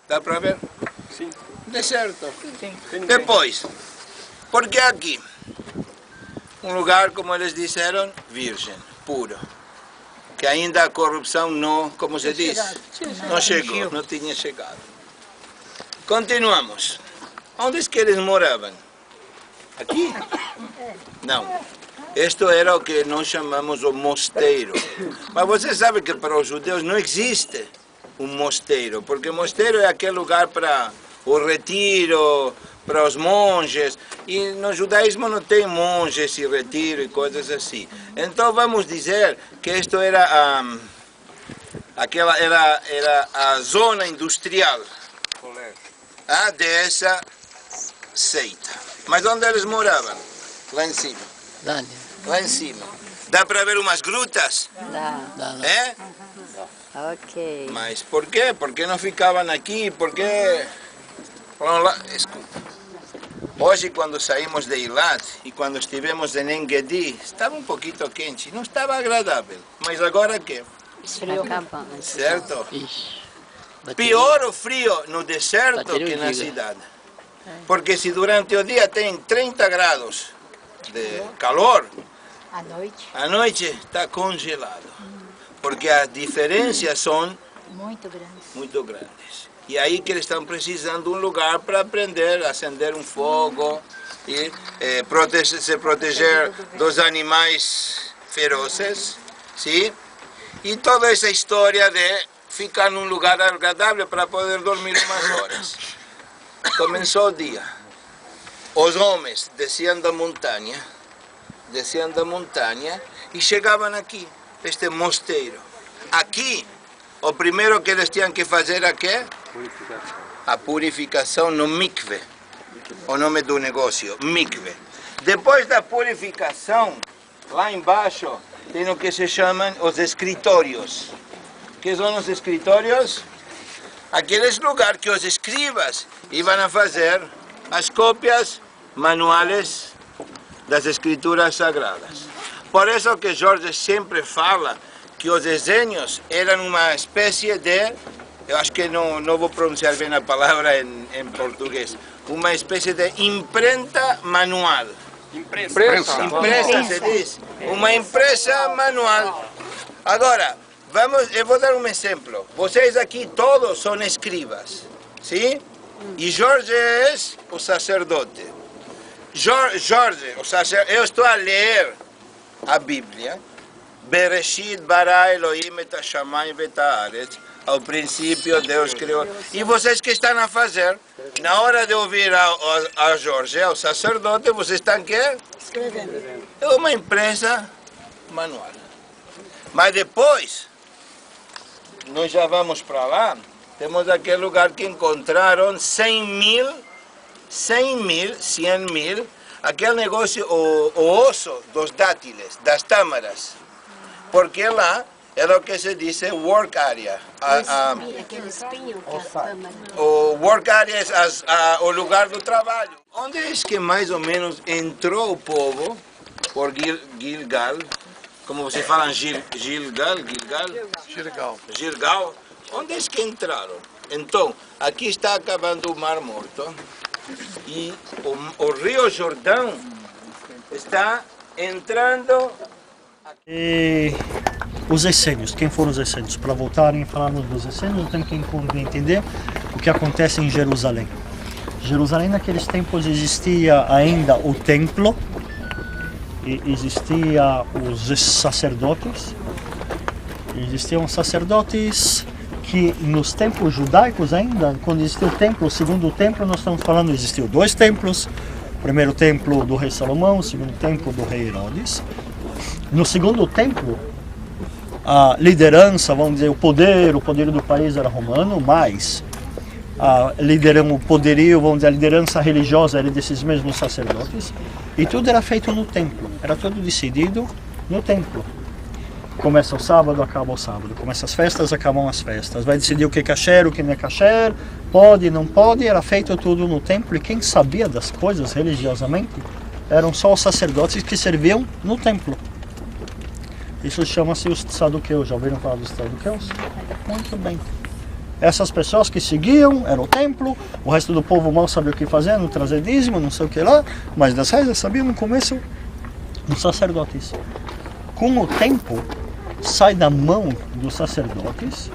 Dá para ver? Sim. Deserto. Sim. Depois, porque aqui? Um lugar, como eles disseram, virgem, puro. Que ainda a corrupção não, como se diz, não chegou, não tinha chegado. Continuamos. Onde é que eles moravam? Aqui? Não. Isto era o que nós chamamos o mosteiro. Mas você sabe que para os judeus não existe um mosteiro, porque mosteiro é aquele lugar para o retiro, para os monges, e no judaísmo não tem monges e retiro e coisas assim. Então vamos dizer que isto era era a zona industrial dessa seita. Mas onde eles moravam? Lá em cima. Lá em cima. Dá para ver umas grutas? Dá. É? Ok. Mas por quê? Por que não ficavam aqui? Por que... Vamos lá, escuta. Hoje, quando saímos de Eilat e quando estivemos em Engedi, estava um pouquinho quente, não estava agradável. Mas agora que? Frio. Certo? Pior o frio no deserto que na cidade. Porque se durante o dia tem 30 graus de calor, à noite está congelado. Porque as diferenças são muito grandes. E aí que eles estão precisando de um lugar para aprender a acender um fogo e se proteger dos animais ferozes, sim? E toda essa história de ficar num lugar agradável para poder dormir umas horas. Começou o dia. Os homens desciam da montanha e chegavam aqui, este mosteiro. Aqui, o primeiro que eles tinham que fazer é quê? A purificação no mikve. O nome do negócio, mikve. Depois da purificação, lá embaixo, tem o que se chamam os escritórios. O que são os escritórios? Aqueles lugares que os escribas iam a fazer as cópias manuais das escrituras sagradas. Por isso que Jorge sempre fala que os desenhos eram uma espécie de, eu acho que não vou pronunciar bem a palavra em português, uma espécie de imprenta manual. Impressa se diz? Uma impressa manual. Agora, eu vou dar um exemplo. Vocês aqui todos são escribas, sim? E Jorge é o sacerdote. Jorge, eu estou a ler a Bíblia. Bereshit bara Elohim et hashamayim vet haaretz. Ao princípio Deus criou. E vocês que estão a fazer? Na hora de ouvir a Jorge, o sacerdote, vocês estão o quê? Escrevendo. É uma impressa manual. Mas depois, nós já vamos para lá, temos aquele lugar que encontraram 100 mil, aquele negócio, o osso dos dátiles, das tâmaras. Porque lá era o que se diz work area. Aquele espinho que a tâmara. O work area é o lugar do trabalho. Onde é que mais ou menos entrou o povo por Gilgal? Como você fala, Gilgal? Onde é que entraram? Então, aqui está acabando o Mar Morto e o Rio Jordão está entrando. E os essênios, quem foram os essênios? Para voltarem e falarmos dos essênios, tem que entender o que acontece em Jerusalém. Jerusalém naqueles tempos existia ainda o templo, e existia os sacerdotes. Existiam sacerdotes que nos tempos judaicos ainda, quando existiu o templo, o segundo templo, nós estamos falando, existiu 2 templos. O primeiro templo do rei Salomão, o segundo templo do rei Herodes. No segundo templo, a liderança, vamos dizer, o poder do país era romano, mas o poderio, vamos dizer, a liderança religiosa era desses mesmos sacerdotes, e tudo era feito no templo, era tudo decidido no templo. Começa o sábado, acaba o sábado, começa as festas, acabam as festas, vai decidir o que é kasher, o que não é kasher, pode, não pode, era feito tudo no templo, e quem sabia das coisas religiosamente eram só os sacerdotes que serviam no templo. Isso chama-se os saduqueus. Já ouviram falar dos saduqueus? Muito bem. Essas pessoas que seguiam, era o templo, o resto do povo mal sabia o que fazer, não trazer dízimo, não sei o que lá, mas das rezas sabiam no começo os sacerdotes. Com o tempo, sai da mão dos sacerdotes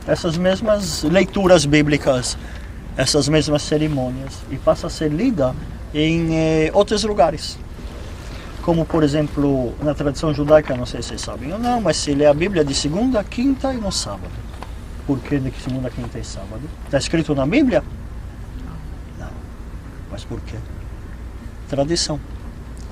essas mesmas leituras bíblicas, essas mesmas cerimônias, e passa a ser lida em outros lugares. Como, por exemplo, na tradição judaica, não sei se vocês sabem ou não, mas se lê a Bíblia de segunda, quinta e no sábado. Por que de segunda, quinta e sábado? Está escrito na Bíblia? Não. Mas por quê? Tradição.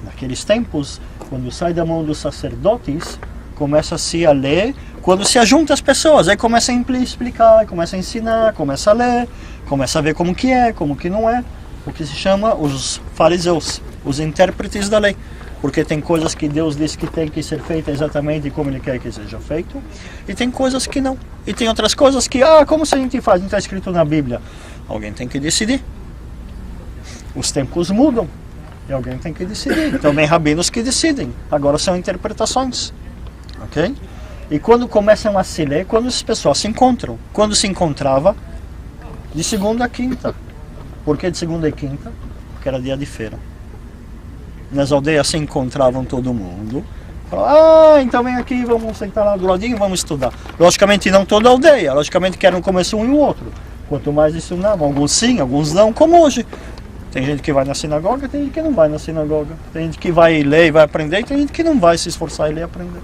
Naqueles tempos, quando sai da mão dos sacerdotes, começa-se a ler, quando se ajunta as pessoas, aí começa a explicar, começa a ensinar, começa a ler, começa a ver como que é, como que não é, o que se chama os fariseus, os intérpretes da lei. Porque tem coisas que Deus diz que tem que ser feita exatamente como Ele quer que seja feito, e tem coisas que não. E tem outras coisas que, como se a gente faz? Não está escrito na Bíblia. Alguém tem que decidir. Os tempos mudam, e alguém tem que decidir. Então vem rabinos que decidem. Agora são interpretações. Ok? E quando começam a se ler, quando as pessoas se encontram. Quando se encontrava, de segunda a quinta. Por que de segunda e quinta? Porque era dia de feira. Nas aldeias se encontravam todo mundo. Falavam, então vem aqui, vamos sentar lá do ladinho, vamos estudar. Logicamente não toda a aldeia, logicamente que era no começo um e o outro. Quanto mais ensinavam, alguns sim, alguns não, como hoje. Tem gente que vai na sinagoga, tem gente que não vai na sinagoga. Tem gente que vai ler e vai aprender, e tem gente que não vai se esforçar e ler e aprender.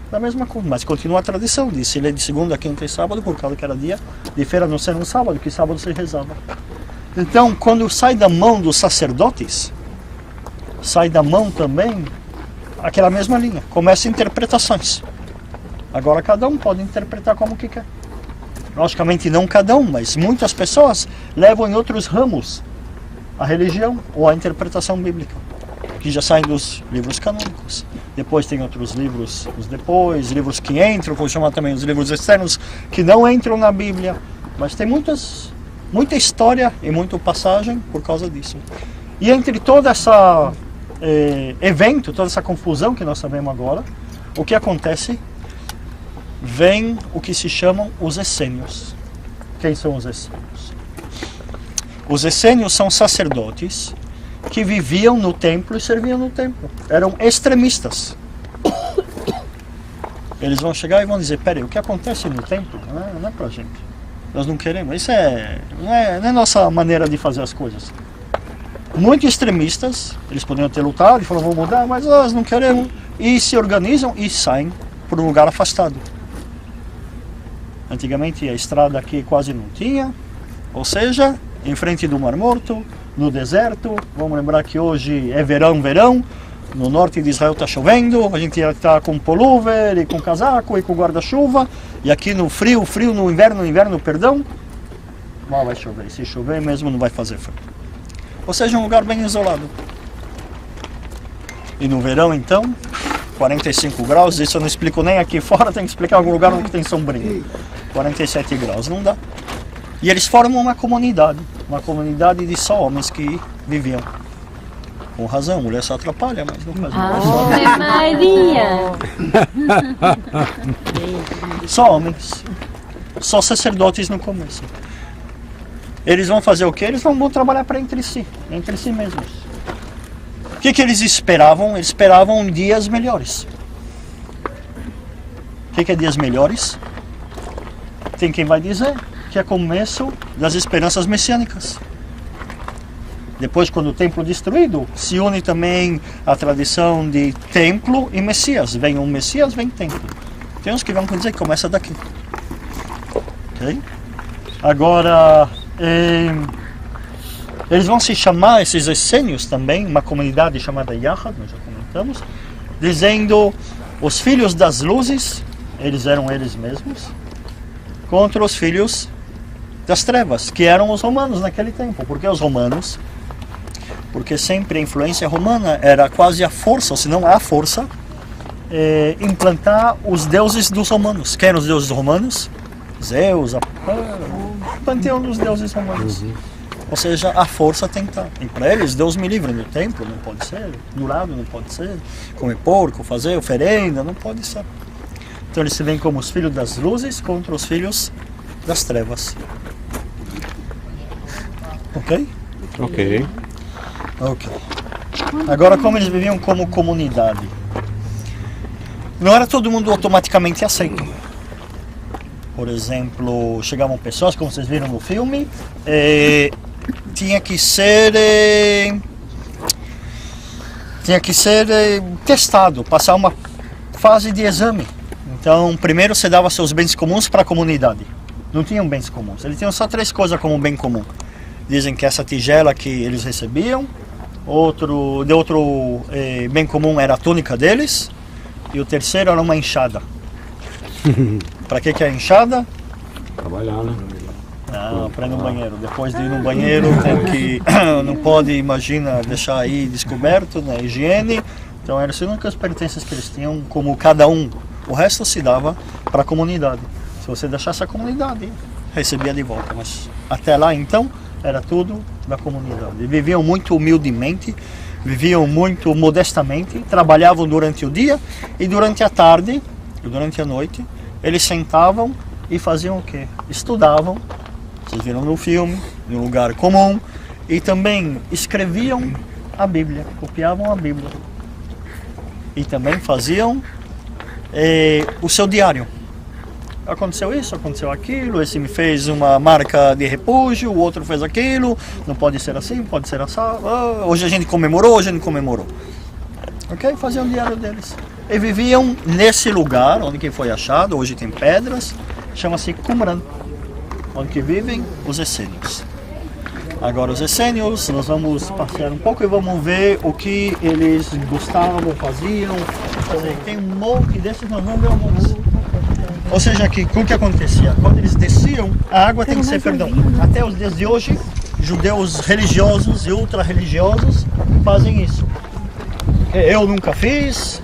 Da mesma coisa, mas continua a tradição de se ler de segunda, quinta e sábado, por causa que era dia de feira, não ser no sábado, que sábado se rezava. Então, quando sai da mão dos sacerdotes, sai da mão também aquela mesma linha. Começa interpretações. Agora cada um pode interpretar como que quer. Logicamente não cada um, mas muitas pessoas levam em outros ramos a religião ou a interpretação bíblica, que já saem dos livros canônicos. Depois tem outros livros, livros que entram, vou chamar também os livros externos, que não entram na Bíblia. Mas tem muita história e muita passagem por causa disso. E entre toda essa evento, toda essa confusão que nós sabemos agora, o que acontece? Vem o que se chamam os essênios. Quem são os essênios? Os essênios são sacerdotes que viviam no templo e serviam no templo. Eram extremistas. Eles vão chegar e vão dizer, peraí, o que acontece no templo não é pra gente. Nós não queremos, isso não é nossa maneira de fazer as coisas. Muito extremistas, eles poderiam ter lutado e falaram, vamos mudar, mas nós não queremos. E se organizam e saem por um lugar afastado. Antigamente a estrada aqui quase não tinha, ou seja, em frente do Mar Morto, no deserto. Vamos lembrar que hoje é verão, no norte de Israel está chovendo, a gente está com pullover e com casaco e com guarda-chuva, e aqui no frio, no inverno, perdão, mal vai chover, se chover mesmo não vai fazer frio. Ou seja, um lugar bem isolado. E no verão então, 45 graus, isso eu não explico nem aqui fora, tem que explicar em algum lugar onde tem sombrinha. 47 graus, não dá. E eles formam uma comunidade de só homens que viviam. Com razão, mulher só atrapalha, mas não faz Maria! Só homens. Só sacerdotes no começo. Eles vão fazer o quê? Eles vão trabalhar para entre si mesmos. O que eles esperavam? Eles esperavam dias melhores. O que é dias melhores? Tem quem vai dizer que é começo das esperanças messiânicas. Depois, quando o templo é destruído, se une também a tradição de templo e Messias. Vem um Messias, vem templo. Tem uns que vão dizer que começa daqui. Ok? Agora, eles vão se chamar, esses essênios também, uma comunidade chamada Yahad, nós já comentamos, dizendo os filhos das luzes, eles eram eles mesmos, contra os filhos das trevas, que eram os romanos naquele tempo. Por que os romanos? Porque sempre a influência romana era quase a força, ou se não a força, implantar os deuses dos romanos. Quem eram os deuses romanos? Zeus, o panteão dos deuses romanos. Ou seja, a força tentar. E para eles, Deus me livre no templo, não pode ser. No lado, não pode ser. Comer porco, fazer oferenda, não pode ser. Então eles se veem como os filhos das luzes contra os filhos das trevas. Ok? Ok. Ok. Agora, como eles viviam como comunidade? Não era todo mundo automaticamente aceito. Por exemplo, chegavam pessoas, como vocês viram no filme, tinha que ser testado, passar uma fase de exame. Então, primeiro você dava seus bens comuns para a comunidade. Não tinham bens comuns, eles tinham só 3 coisas como bem comum. Dizem que essa tigela que eles recebiam, outro bem comum era a túnica deles, e o terceiro era uma enxada. Para que é a enxada? Trabalhar, né? Não, para ir no banheiro. Depois de ir no banheiro, tem que não pode, imagina, deixar aí descoberto, né? Higiene. Então eram as únicas pertences que eles tinham, como cada um. O resto se dava para a comunidade. Se você deixasse a comunidade, recebia de volta. Mas até lá, então, era tudo da comunidade. Viviam muito humildemente, viviam muito modestamente, trabalhavam durante o dia e durante a tarde, e durante a noite, eles sentavam e faziam o quê? Estudavam, vocês viram no filme, em um lugar comum, e também escreviam a Bíblia, copiavam a Bíblia. E também faziam o seu diário. Aconteceu isso, aconteceu aquilo, esse me fez uma marca de repúdio, o outro fez aquilo, não pode ser assim, pode ser assim, hoje a gente comemorou, hoje a gente comemorou. Ok? Faziam o diário deles. E viviam nesse lugar, onde que foi achado, hoje tem pedras, chama-se Qumran, onde que vivem os essênios. Agora os essênios, nós vamos passear um pouco e vamos ver o que eles gostavam, faziam. Tem um monte desses, nós vamos ver alguns. Ou seja, o que acontecia? Quando eles desciam, a água tem que ser, até os dias de hoje, judeus religiosos e ultra-religiosos fazem isso. Eu nunca fiz,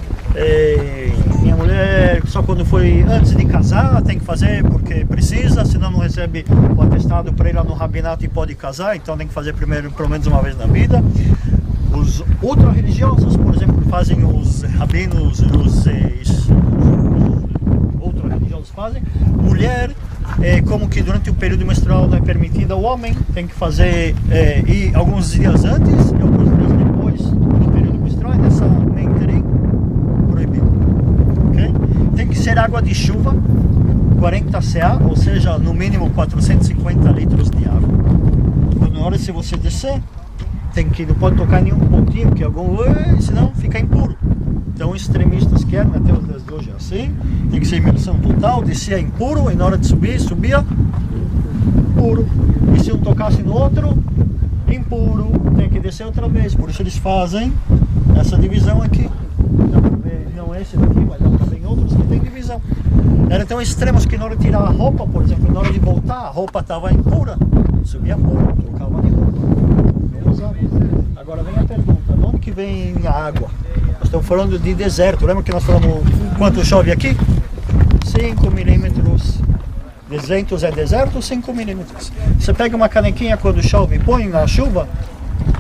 minha mulher só quando foi antes de casar tem que fazer porque precisa, senão não recebe o atestado para ir lá no rabinato e pode casar, então tem que fazer primeiro, pelo menos uma vez na vida. Os ultra-religiosos, por exemplo, fazem os rabinos, os ultra-religiosos fazem. Mulher, como que durante o período menstrual não é permitido ao homem, tem que fazer ir alguns dias antes e alguns dias depois do período menstrual, nessa mentoring, proibido. Okay? Tem que ser água de chuva, 40 CA, ou seja, no mínimo 450 litros de água. Na hora se você descer, não pode tocar em nenhum pontinho, porque senão fica impuro. Então os extremistas querem, até os dias de hoje é assim, tem que ser imersão total, descia impuro, e na hora de subir, subia puro. E se um tocasse no outro, impuro, tem que descer outra vez. Por isso eles fazem essa divisão aqui. Dá pra ver, não esse daqui, mas dá pra ver em outros que tem divisão. Eram tão extremos que na hora de tirar a roupa, por exemplo, na hora de voltar, a roupa estava impura, subia puro, trocava de roupa. Agora vem a pergunta, de onde que vem a água? Nós estamos falando de deserto, lembra que nós falamos quanto chove aqui? 5 milímetros. 200 é deserto, 5 milímetros. Você pega uma canequinha quando chove e põe na chuva,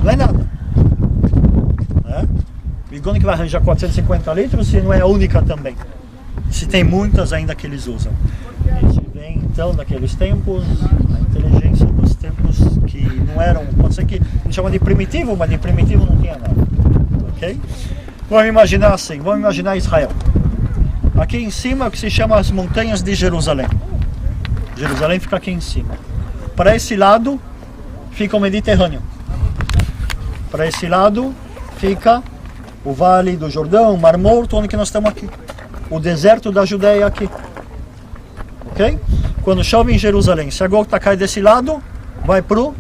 não é nada. E quando que vai arranjar 450 litros se não é a única também? Se tem muitas ainda que eles usam. Isso vem então daqueles tempos, a inteligência dos tempos que não eram, pode ser que a gente chama de primitivo, mas de primitivo não tinha nada. Ok? Vamos imaginar assim, vamos imaginar Israel. Aqui em cima é o que se chama as montanhas de Jerusalém. Jerusalém fica aqui em cima. Para esse lado fica o Mediterrâneo. Para esse lado fica o Vale do Jordão, o Mar Morto, onde que nós estamos aqui. O deserto da Judéia aqui. Ok? Quando chove em Jerusalém, se a gota cai desse lado, vai pro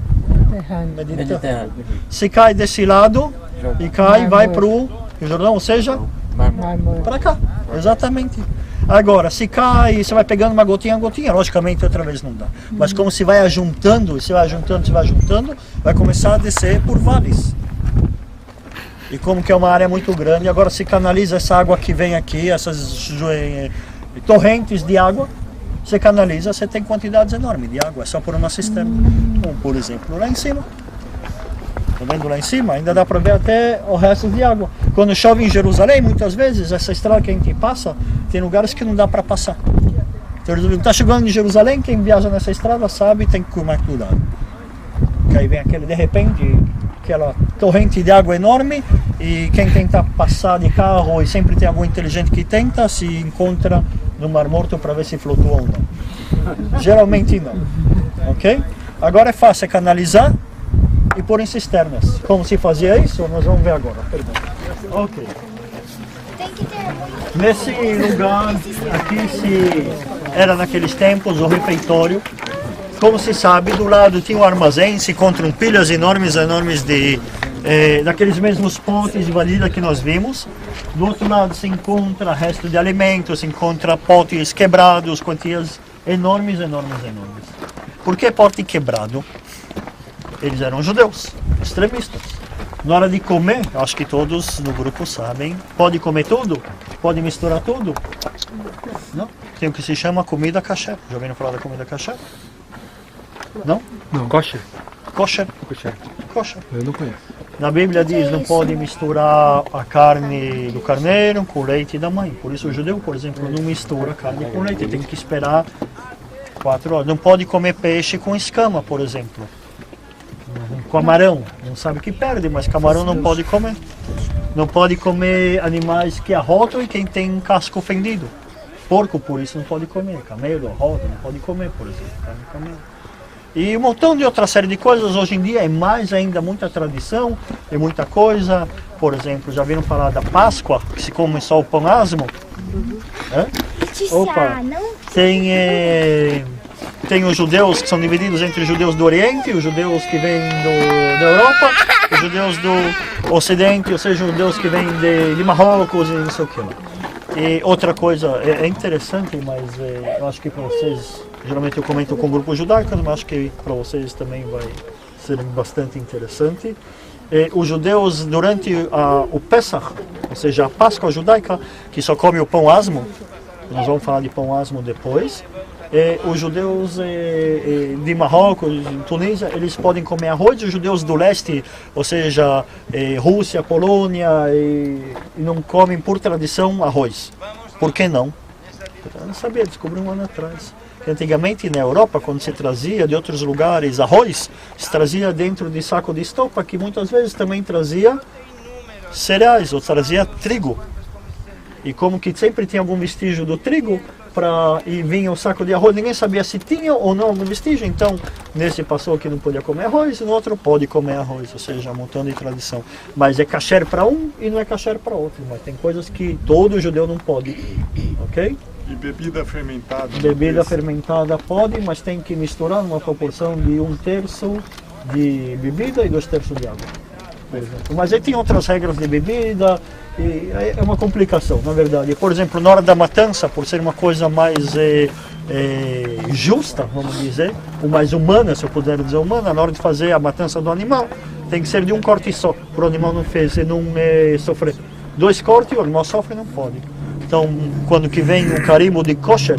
Mediterrâneo. Se cai desse lado e cai, vai pro Jordão, ou seja, para cá. Exatamente. Agora, se cai, você vai pegando uma gotinha, logicamente outra vez não dá. Mas como se vai ajuntando, vai começar a descer por vales. E como que é uma área muito grande, agora se canaliza essa água que vem aqui, essas torrentes de água, você canaliza, você tem quantidades enormes de água, é só por uma cisterna. Como por exemplo, lá em cima. Tá vendo lá em cima? Ainda dá para ver até o resto de água. Quando chove em Jerusalém, muitas vezes, essa estrada que a gente passa, tem lugares que não dá para passar. Então eles está chegando em Jerusalém, quem viaja nessa estrada sabe, tem que tomar cuidado. Porque aí vem aquele, de repente, aquela torrente de água enorme e quem tenta passar de carro, e sempre tem algum inteligente que tenta, se encontra no Mar Morto para ver se flutua ou não. Geralmente não, ok? Agora é fácil, é canalizar e pôr em cisternas. Como se fazia isso? Nós vamos ver agora. Ok. Nesse lugar aqui era naqueles tempos o refeitório. Como se sabe, do lado tinha um armazém, se encontram pilhas enormes daqueles mesmos potes de vasilha que nós vimos. Do outro lado se encontra resto de alimentos, se encontra potes quebrados, quantias enormes. Por que pote quebrado? Eles eram judeus, extremistas. Na hora de comer, acho que todos no grupo sabem, pode comer tudo? Pode misturar tudo? Não? Tem o que se chama comida kasher. Já ouviram falar da comida kasher? Não? Não, kosher. Kosher. Kosher. Eu não conheço. Na Bíblia diz, não pode misturar a carne do carneiro com o leite da mãe. Por isso o judeu, por exemplo, não mistura carne com leite, tem que esperar 4 horas. Não pode comer peixe com escama, por exemplo. Camarão, não sabe que perde, mas camarão não pode comer. Não pode comer animais que arrotam e quem tem casco fendido. Porco, por isso, não pode comer. Camelo, arrota, não pode comer, por exemplo. Carne de camelo. E um montão de outra série de coisas. Hoje em dia é mais ainda muita tradição e muita coisa. Por exemplo, já viram falar da Páscoa, que se come só o pão asmo? Opa, tem os judeus que são divididos entre os judeus do Oriente, os judeus que vêm da Europa, os judeus do Ocidente, ou seja, os judeus que vêm de Marrocos e não sei o que lá. E outra coisa, é interessante, mas eu acho que para vocês, geralmente eu comento com o grupo judaico, mas acho que para vocês também vai ser bastante interessante. Os judeus, durante o Pesach, ou seja, a Páscoa judaica, que só come o pão asmo, nós vamos falar de pão asmo depois. Os judeus de Marrocos, Tunísia, eles podem comer arroz. Os judeus do leste, ou seja, Rússia, Polônia, não comem por tradição arroz. Por que não? Eu não sabia, descobri um ano atrás. Antigamente na Europa, quando se trazia de outros lugares arroz, se trazia dentro de saco de estopa, que muitas vezes também trazia cereais, ou trazia trigo. E como que sempre tinha algum vestígio do trigo, e vinha o saco de arroz, ninguém sabia se tinha ou não algum vestígio, então nesse passou que não podia comer arroz, e no outro pode comer arroz, ou seja, um montão de tradição. Mas é kasher para um e não é kasher para outro, mas tem coisas que todo judeu não pode, ok? E bebida fermentada? Bebida fermentada pode, mas tem que misturar numa proporção de 1/3 de bebida e 2/3 de água, por exemplo. Mas aí tem outras regras de bebida, e é uma complicação, na verdade. Por exemplo, na hora da matança, por ser uma coisa mais justa, vamos dizer, ou mais humana, se eu puder dizer humana, na hora de fazer a matança do animal, tem que ser de um corte só, para o animal não sofrer 2 cortes, o animal sofre, não pode. Então, quando que vem um carimbo de kosher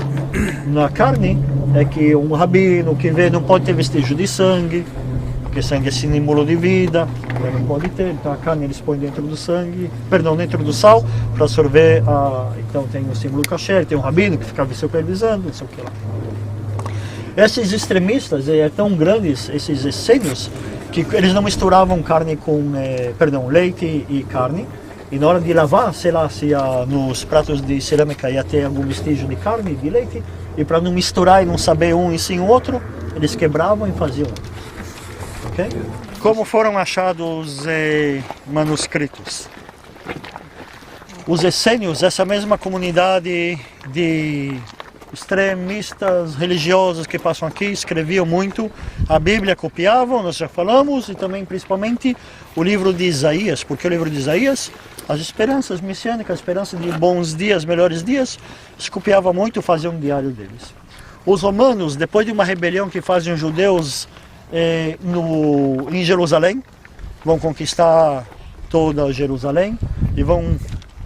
na carne, é que um rabino que vê não pode ter vestígio de sangue, porque sangue é símbolo de vida, não pode ter, então a carne eles põem dentro do sangue, dentro do sal, para absorver então tem o símbolo kasher, tem um rabino que ficava supervisando, não sei o que lá. Esses extremistas, é tão grandes, esses essênios, que eles não misturavam carne com, leite e carne, e na hora de lavar, sei lá, se nos pratos de cerâmica ia ter algum vestígio de carne, de leite, e para não misturar e não saber um e sim o outro, eles quebravam e faziam. Okay? Como foram achados manuscritos? Os essênios, essa mesma comunidade de extremistas religiosos que passam aqui, escreviam muito a Bíblia, copiavam, nós já falamos, e também principalmente o livro de Isaías, porque o livro de Isaías, as esperanças messiânicas, a esperança de bons dias, melhores dias, se copiava muito, faziam um diário deles. Os romanos, depois de uma rebelião que fazem os judeus em Jerusalém, vão conquistar toda Jerusalém e vão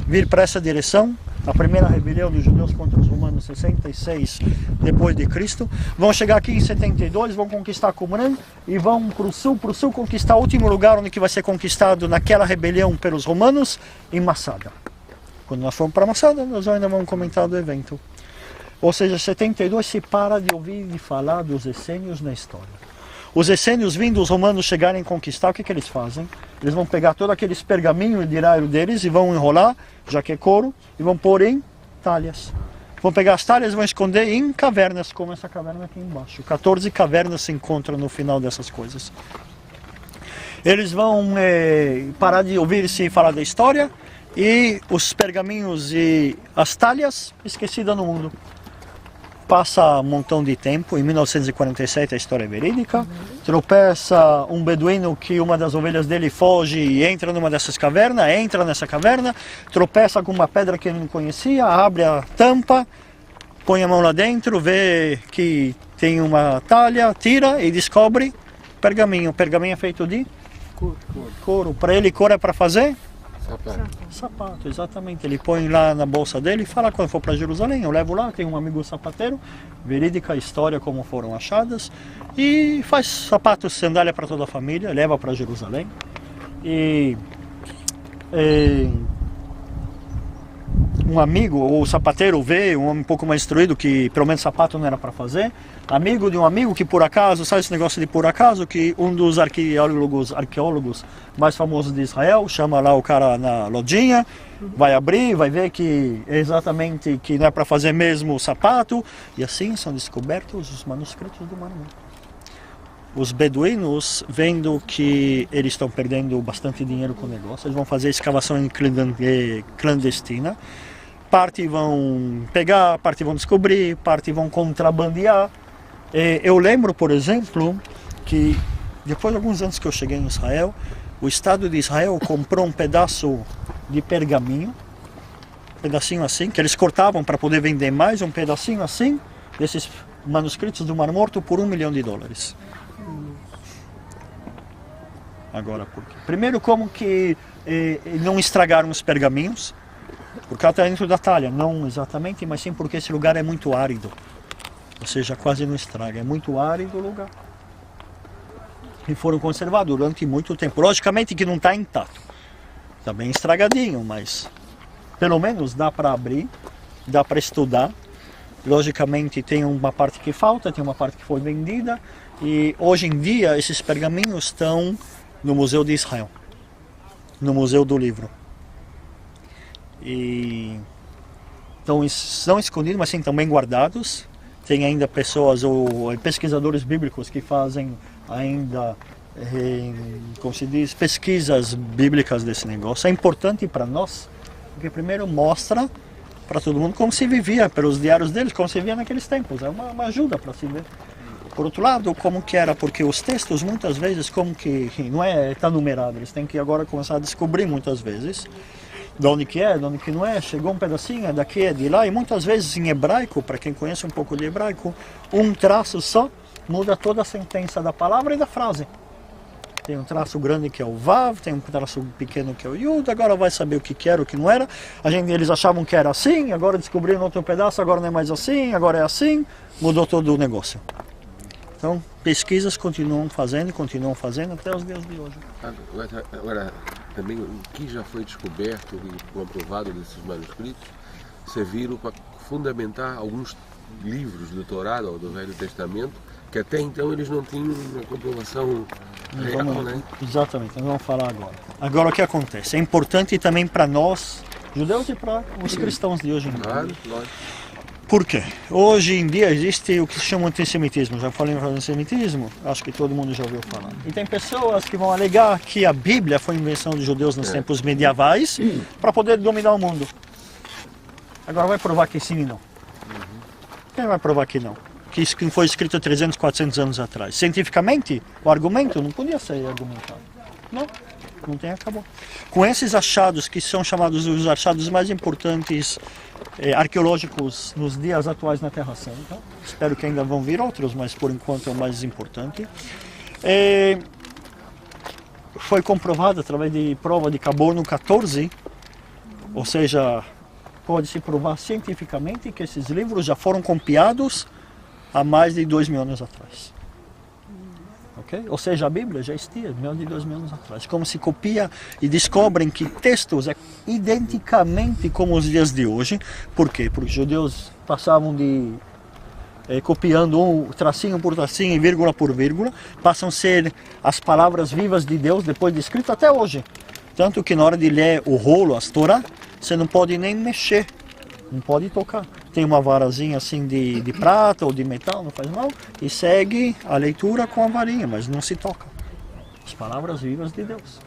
vir para essa direção. A primeira rebelião dos judeus contra os romanos, 66 depois de Cristo. Vão chegar aqui em 72, vão conquistar Qumran e vão para o sul conquistar o último lugar onde que vai ser conquistado naquela rebelião pelos romanos, em Massada. Quando nós formos para Massada, nós ainda vamos comentar do evento. Ou seja, 72 se para de ouvir de falar dos essênios na história. Os essênios vindo os romanos chegarem a conquistar, o que eles fazem? Eles vão pegar todos aqueles pergaminhos de raio deles e vão enrolar, já que é couro, e vão pôr em talhas. Vão pegar as talhas e vão esconder em cavernas, como essa caverna aqui embaixo. 14 cavernas se encontram no final dessas coisas. Eles vão parar de ouvir-se falar da história e os pergaminhos e as talhas esquecidas no mundo. Passa um montão de tempo, em 1947 a história é verídica, tropeça um beduíno que uma das ovelhas dele foge e entra numa dessas cavernas, entra nessa caverna, tropeça com uma pedra que ele não conhecia, abre a tampa, põe a mão lá dentro, vê que tem uma talha, tira e descobre pergaminho. O pergaminho é feito de couro. Para ele, couro é para fazer? Sapato, exatamente. Ele põe lá na bolsa dele e fala: quando for para Jerusalém, eu levo lá, tem um amigo sapateiro, verídica história como foram achadas, e faz sapatos, sandália para toda a família, leva para Jerusalém. Um amigo, ou o sapateiro vê, um homem um pouco mais instruído, que pelo menos sapato não era para fazer, amigo de um amigo que por acaso, sabe esse negócio de por acaso, que um dos arqueólogos mais famosos de Israel, chama lá o cara na lojinha, vai abrir, vai ver que é exatamente que não é para fazer mesmo o sapato, e assim são descobertos os manuscritos do Mar Morto. Os beduínos, vendo que eles estão perdendo bastante dinheiro com o negócio, eles vão fazer escavação clandestina. Parte vão pegar, parte vão descobrir, parte vão contrabandear. Eu lembro, por exemplo, que depois de alguns anos que eu cheguei em Israel, o Estado de Israel comprou um pedaço de pergaminho, um pedacinho assim, que eles cortavam para poder vender mais, um pedacinho assim, desses manuscritos do Mar Morto por $1 milhão. Agora, por quê? Primeiro, como que não estragaram os pergaminhos? Porque ela está dentro da talha, não exatamente, mas sim porque esse lugar é muito árido. Ou seja, quase não estraga, é muito árido o lugar. E foram conservados durante muito tempo. Logicamente que não está intacto, está bem estragadinho, mas pelo menos dá para abrir, dá para estudar. Logicamente tem uma parte que falta, tem uma parte que foi vendida, e hoje em dia esses pergaminhos estão no Museu de Israel, no Museu do Livro. E então estão escondidos, mas sim também guardados. Tem ainda pessoas ou pesquisadores bíblicos que fazem ainda, como se diz, pesquisas bíblicas desse negócio. É importante para nós, porque primeiro mostra para todo mundo como se vivia, pelos diários deles, como se vivia naqueles tempos. É uma ajuda para se ver. Por outro lado, como que era, porque os textos muitas vezes, como que não está numerado, eles têm que agora começar a descobrir muitas vezes de onde que é, de onde que não é, chegou um pedacinho, é daqui, é de lá, e muitas vezes em hebraico, para quem conhece um pouco de hebraico, um traço só muda toda a sentença da palavra e da frase. Tem um traço grande que é o Vav, tem um traço pequeno que é o Yud, agora vai saber o que era, o que não era. Eles achavam que era assim, agora descobriram outro pedaço, agora não é mais assim, agora é assim, mudou todo o negócio. Então, pesquisas continuam fazendo até os dias de hoje. Agora, também o que já foi descoberto e comprovado desses manuscritos serviram para fundamentar alguns livros do Torá ou do Velho Testamento, que até então eles não tinham uma comprovação real, né? Exatamente, nós vamos falar agora. Agora o que acontece? É importante também para nós, judeus, e para os cristãos de hoje em dia. Claro, lógico. Por quê? Hoje em dia existe o que se chama antissemitismo. Já falei em antissemitismo? Acho que todo mundo já ouviu falar. E tem pessoas que vão alegar que a Bíblia foi invenção de judeus nos tempos medievais para poder dominar o mundo. Agora vai provar que sim e não. Quem vai provar que não? Que isso foi escrito 300, 400 anos atrás. Cientificamente, o argumento não podia ser argumentado. Não tem, acabou. Com esses achados, que são chamados os achados mais importantes arqueológicos nos dias atuais na Terra Santa, espero que ainda vão vir outros, mas por enquanto é o mais importante, foi comprovado através de prova de carbono 14, ou seja, pode-se provar cientificamente que esses livros já foram copiados há mais de 2.000 anos atrás. Okay? Ou seja, a Bíblia já existia, 1.000 anos atrás. Como se copia e descobrem que textos é identicamente como os dias de hoje. Por quê? Porque os judeus passavam de copiando um tracinho por tracinho e vírgula por vírgula, passam a ser as palavras vivas de Deus depois de escrito até hoje. Tanto que na hora de ler o rolo, as Torá, você não pode nem mexer, não pode tocar. Tem uma varazinha assim de prata ou de metal, não faz mal, e segue a leitura com a varinha, mas não se toca. As palavras vivas de Deus.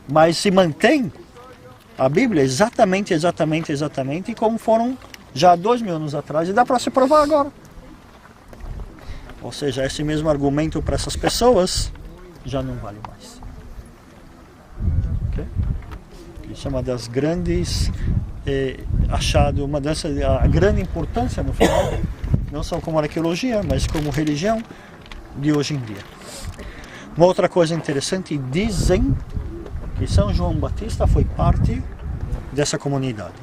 Mas se mantém a Bíblia exatamente como foram já 2.000 anos atrás, e dá para se provar agora. Ou seja, esse mesmo argumento para essas pessoas já não vale mais. Okay? Isso é uma das grandes achados, a grande importância no final, não só como arqueologia, mas como religião de hoje em dia. Uma outra coisa interessante, dizem que São João Batista foi parte dessa comunidade.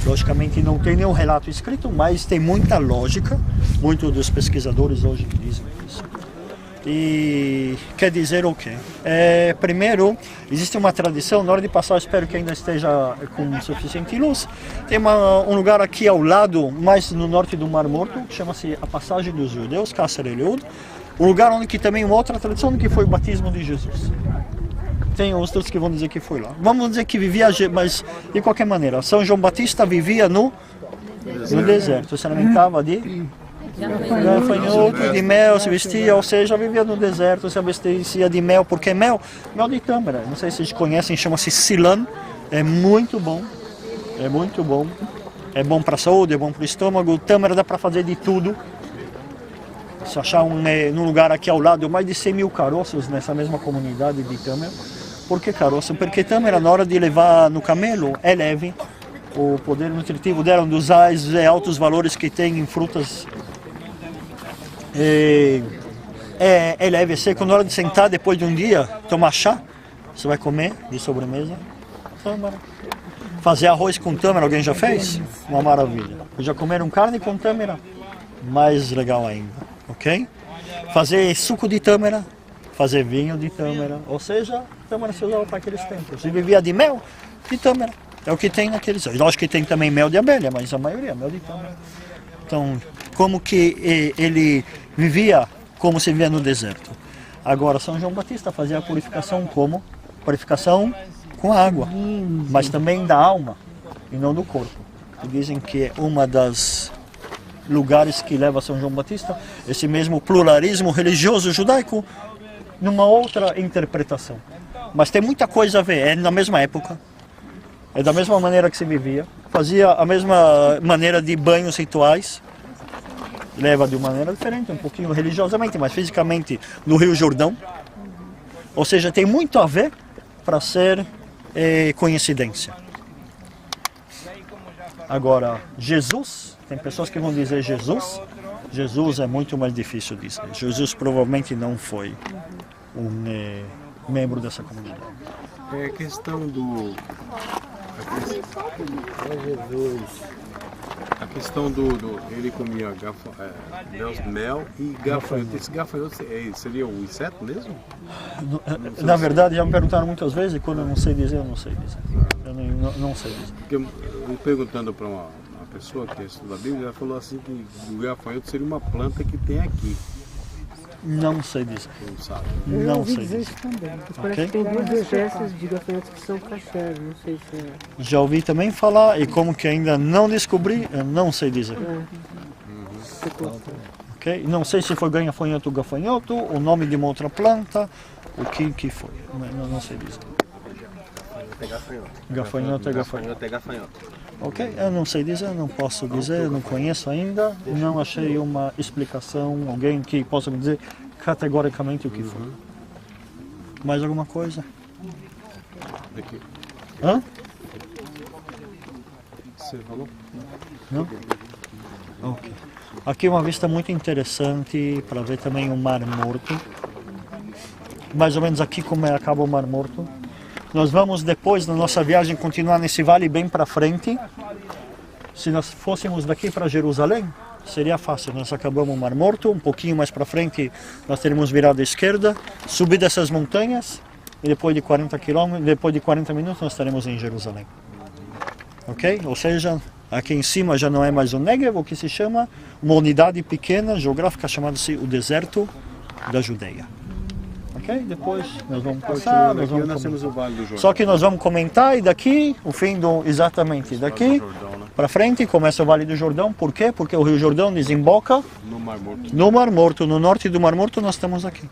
Logicamente não tem nenhum relato escrito, mas tem muita lógica. Muitos dos pesquisadores hoje dizem isso. E quer dizer o quê? Primeiro, existe uma tradição, na hora de passar, espero que ainda esteja com suficiente luz. Tem um lugar aqui ao lado, mais no norte do Mar Morto, que chama-se a Passagem dos Judeus, Kasser Eliud. Um lugar onde que também uma outra tradição, que foi o batismo de Jesus. Tem outros que vão dizer que foi lá. Vamos dizer que vivia, mas de qualquer maneira, São João Batista vivia no deserto. Se alimentava de gafanhoto, de mel, se vestia, ou seja, vivia no deserto, se vestia de mel. Por que mel? Mel de tâmara. Não sei se vocês conhecem, chama-se silan. É muito bom. É muito bom. É bom para a saúde, é bom para o estômago. Tâmara dá para fazer de tudo. Se achar num lugar aqui ao lado, mais de 100.000 caroços nessa mesma comunidade de tâmara. Por que caroço? Porque tâmara, na hora de levar no camelo, é leve. O poder nutritivo dela, um dos altos valores que tem em frutas, é leve, é seco. Na hora de sentar, depois de um dia, tomar chá, você vai comer de sobremesa tâmara. Fazer arroz com tâmara, alguém já fez? Uma maravilha. Já comeram carne com tâmara? Mais legal ainda, ok? Fazer suco de tâmara, fazer vinho de tâmara, ou seja, tâmara se usava para aqueles tempos. E vivia de mel de tâmara, é o que tem naqueles. Lógico que tem também mel de abelha, mas a maioria é mel de tâmara. Então, como que ele vivia como se vivia no deserto. Agora, São João Batista fazia a purificação como? Purificação com água, mas também da alma e não do corpo. E dizem que é uma das lugares que leva São João Batista, esse mesmo pluralismo religioso judaico, numa outra interpretação. Mas tem muita coisa a ver, é na mesma época, é da mesma maneira que se vivia, fazia a mesma maneira de banhos rituais, leva de uma maneira diferente, um pouquinho religiosamente, mas fisicamente no Rio Jordão. Ou seja, tem muito a ver para ser coincidência. Agora, Jesus, tem pessoas que vão dizer Jesus é muito mais difícil de dizer. Jesus provavelmente não foi um membro dessa comunidade. É a questão do... A questão do ele comia mel e gafanhoto. Esse gafanhoto seria o inseto mesmo? Na verdade, já me perguntaram muitas vezes e quando eu não sei dizer, eu não sei dizer. Eu não sei dizer. Porque eu perguntando para uma pessoa que estuda a Bíblia, ela falou assim que o gafanhoto seria uma planta que tem aqui. Não sei dizer. Não sabe. Não sei dizer isso também. Parece que tem duas espécies de gafanhotos que são cachés, não sei se é. Já ouvi também falar e como que ainda não descobri, eu não sei dizer. Okay? Não sei se foi gafanhoto ou gafanhoto, o nome de uma outra planta, o que foi, não sei dizer. Gafanhoto é gafanhoto. Ok, eu não sei dizer, não posso dizer, eu não conheço ainda, não achei uma explicação, alguém que possa me dizer categoricamente o que foi. Mais alguma coisa? Aqui. Hã? Você falou? Não? Ok. Aqui uma vista muito interessante para ver também o Mar Morto. Mais ou menos aqui como acaba o Mar Morto. Nós vamos depois, na nossa viagem, continuar nesse vale bem para frente. Se nós fôssemos daqui para Jerusalém, seria fácil. Nós acabamos o Mar Morto, um pouquinho mais para frente nós teremos virada à esquerda, subir dessas montanhas e depois de 40 km, depois de 40 minutos nós estaremos em Jerusalém. Ok? Ou seja, aqui em cima já não é mais o Negev, o que se chama uma unidade pequena geográfica chamada-se o deserto da Judeia. Ok? Depois nós vamos passar, nós temos o Vale do Jordão. Só que nós vamos comentar e daqui, o fim do, exatamente daqui para frente começa o Vale do Jordão. Por quê? Porque o Rio Jordão desemboca no Mar Morto. No norte do Mar Morto nós estamos aqui.